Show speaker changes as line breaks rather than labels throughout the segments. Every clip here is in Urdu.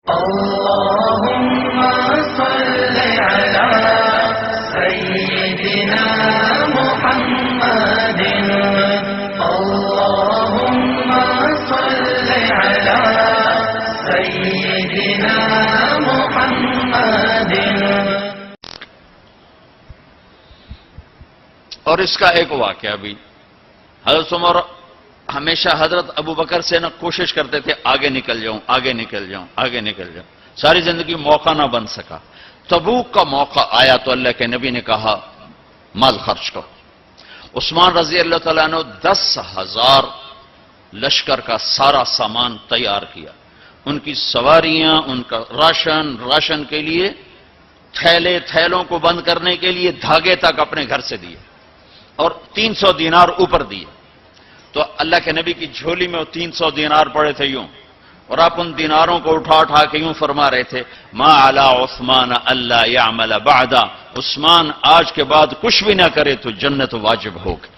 اللهم صل على سيدنا محمد اللهم صل على سيدنا محمد.
اور اس کا ایک واقعہ بھی، حضرت عمر ہمیشہ حضرت ابو بکر سے نہ کوشش کرتے تھے آگے نکل جاؤں آگے نکل جاؤں آگے نکل جاؤں، ساری زندگی موقع نہ بن سکا. تبوک کا موقع آیا تو اللہ کے نبی نے کہا مال خرچ کرو. عثمان رضی اللہ تعالیٰ نے 10,000 لشکر کا سارا سامان تیار کیا، ان کی سواریاں، ان کا راشن کے لیے تھیلوں کو بند کرنے کے لیے دھاگے تک اپنے گھر سے دیے اور 300 دینار اوپر دیے. تو اللہ کے نبی کی جھولی میں وہ 300 دینار پڑے تھے یوں، اور آپ ان دیناروں کو اٹھا کے یوں فرما رہے تھے ما علی عثمان اللہ یعمل بعدا، عثمان آج کے بعد کچھ بھی نہ کرے تو جنت واجب ہوگی.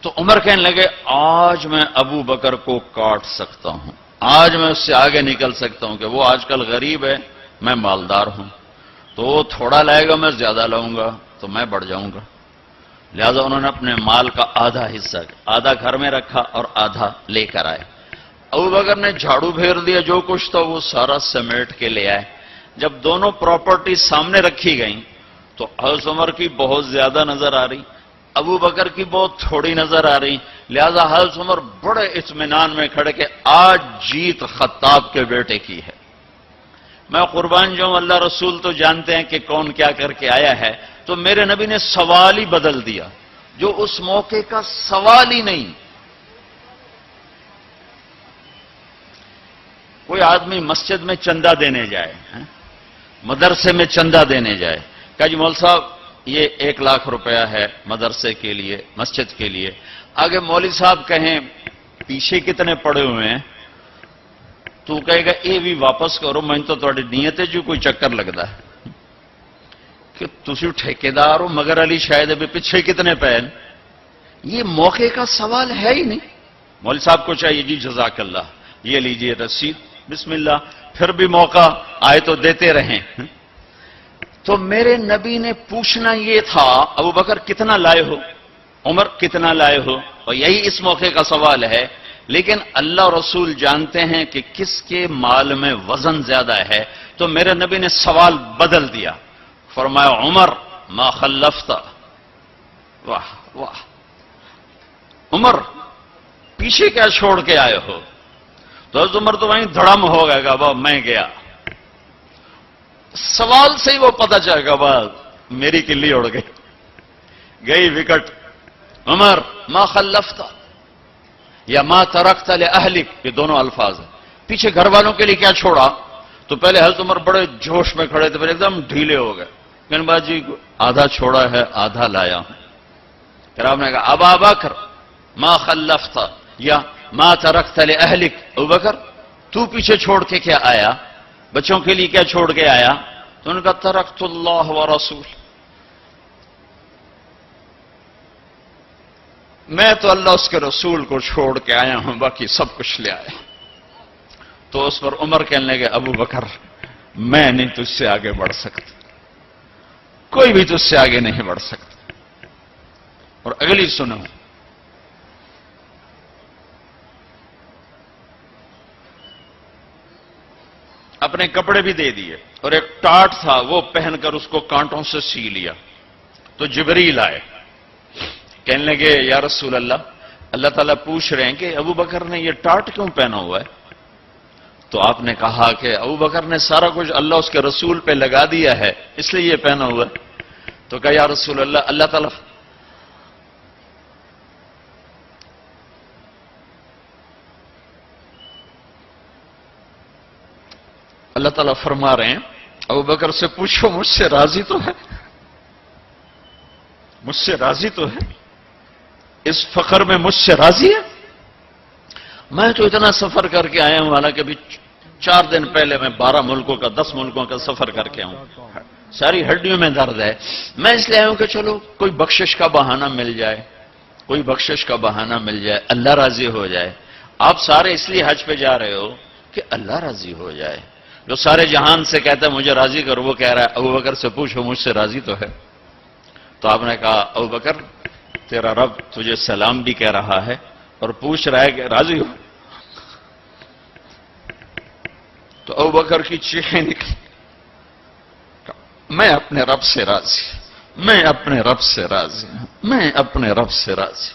تو عمر کہنے لگے آج میں ابو بکر کو کاٹ سکتا ہوں، آج میں اس سے آگے نکل سکتا ہوں کہ وہ آج کل غریب ہے، میں مالدار ہوں، تو وہ تھوڑا لائے گا میں زیادہ لاؤں گا تو میں بڑھ جاؤں گا. لہذا انہوں نے اپنے مال کا آدھا حصہ، آدھا گھر میں رکھا اور آدھا لے کر آئے. ابو بکر نے جھاڑو پھیر دیا، جو کچھ تھا وہ سارا سمیٹ کے لے آئے. جب دونوں پراپرٹی سامنے رکھی گئیں تو حضرت عمر کی بہت زیادہ نظر آ رہی، ابو بکر کی بہت تھوڑی نظر آ رہی. لہذا حضرت عمر بڑے اطمینان میں کھڑے کہ آج جیت خطاب کے بیٹے کی ہے. میں قربان جاؤں، اللہ رسول تو جانتے ہیں کہ کون کیا کر کے آیا ہے. تو میرے نبی نے سوال ہی بدل دیا، جو اس موقع کا سوال ہی نہیں. کوئی آدمی مسجد میں چندہ دینے جائے، مدرسے میں چندہ دینے جائے، کہا جی مول صاحب یہ 1 لاکھ روپیہ ہے مدرسے کے لیے، مسجد کے لیے. آگے مولوی صاحب کہیں پیچھے کتنے پڑے ہوئے ہیں، تو کہے گا یہ بھی واپس کرو، میں تو تھوڑی نیت ہے جو کوئی چکر لگتا ہے کہ تسی ٹھیکیدار ہو، مگر علی شاید ابھی پیچھے کتنے پین. یہ موقع کا سوال ہے ہی نہیں. مولوی صاحب کو چاہیے جی جزاک اللہ یہ لیجئے رسید، بسم اللہ، پھر بھی موقع آئے تو دیتے رہیں. تو میرے نبی نے پوچھنا یہ تھا ابو بکر کتنا لائے ہو، عمر کتنا لائے ہو، اور یہی اس موقع کا سوال ہے. لیکن اللہ رسول جانتے ہیں کہ کس کے مال میں وزن زیادہ ہے، تو میرے نبی نے سوال بدل دیا، فرمایا عمر ما خلفت. واہ واہ، عمر پیچھے کیا چھوڑ کے آئے ہو؟ تو حضرت عمر تو وہیں دھڑم ہو گئے گا، با میں گیا. سوال سے ہی وہ پتہ چل گا، بعد میری کلی اڑ گئی وکٹ. عمر ما خلفت یا ما ترکت لأہلک، یہ دونوں الفاظ ہیں. پیچھے گھر والوں کے لیے کیا چھوڑا؟ تو پہلے حضرت عمر بڑے جوش میں کھڑے تھے، پھر ایک دم ڈھیلے ہو گئے. کہنے بعد جی آدھا چھوڑا ہے آدھا لایا ہوں. پھر آپ نے کہا ابا بکر ما خلفت یا ما ترکت لأہلک، ابو بکر تو پیچھے چھوڑ کے کیا آیا، بچوں کے لیے کیا چھوڑ کے آیا؟ تو انہوں نے کہا ترکت اللہ ورسول، میں تو اللہ اس کے رسول کو چھوڑ کے آیا ہوں، باقی سب کچھ لے آیا. تو اس پر عمر کہنے لگے ابو بکر میں نہیں تجھ سے آگے بڑھ سکتا، کوئی بھی تجھ سے آگے نہیں بڑھ سکتا. اور اگلی سنو، اپنے کپڑے بھی دے دیے اور ایک ٹاٹ تھا وہ پہن کر اس کو کانٹوں سے سی لیا. تو جبریل آئے، کہنے لگے یا رسول اللہ، اللہ تعالیٰ پوچھ رہے ہیں کہ ابو بکر نے یہ ٹاٹ کیوں پہنا ہوا ہے؟ تو آپ نے کہا کہ ابو بکر نے سارا کچھ اللہ اس کے رسول پہ لگا دیا ہے اس لیے یہ پہنا ہوا ہے. تو کہا یا رسول اللہ، اللہ تعالیٰ فرما رہے ہیں ابو بکر سے پوچھو مجھ سے راضی تو ہے، مجھ سے راضی تو ہے، اس فخر میں مجھ سے راضی ہے؟ میں تو اتنا سفر کر کے آیا ہوں، حالانکہ ابھی 4 دن پہلے میں 12 ملکوں کا 10 ملکوں کا سفر کر کے آؤں، ساری ہڈیوں میں درد ہے. میں اس لیے آیا ہوں کہ چلو کوئی بخشش کا بہانہ مل جائے، کوئی بخشش کا بہانہ مل جائے، اللہ راضی ہو جائے. آپ سارے اس لیے حج پہ جا رہے ہو کہ اللہ راضی ہو جائے. جو سارے جہان سے کہتا ہے مجھے راضی کرو، وہ کہہ رہا ہے ابو بکر سے پوچھو مجھ سے راضی تو ہے. تو آپ نے کہا ابو بکر تیرا رب تجھے سلام بھی کہہ رہا ہے اور پوچھ رہا ہے کہ راضی ہو. تو ابو بکر کی چیخیں نکلی، میں اپنے رب سے راضی، میں اپنے رب سے راضی ہوں، میں اپنے رب سے راضی.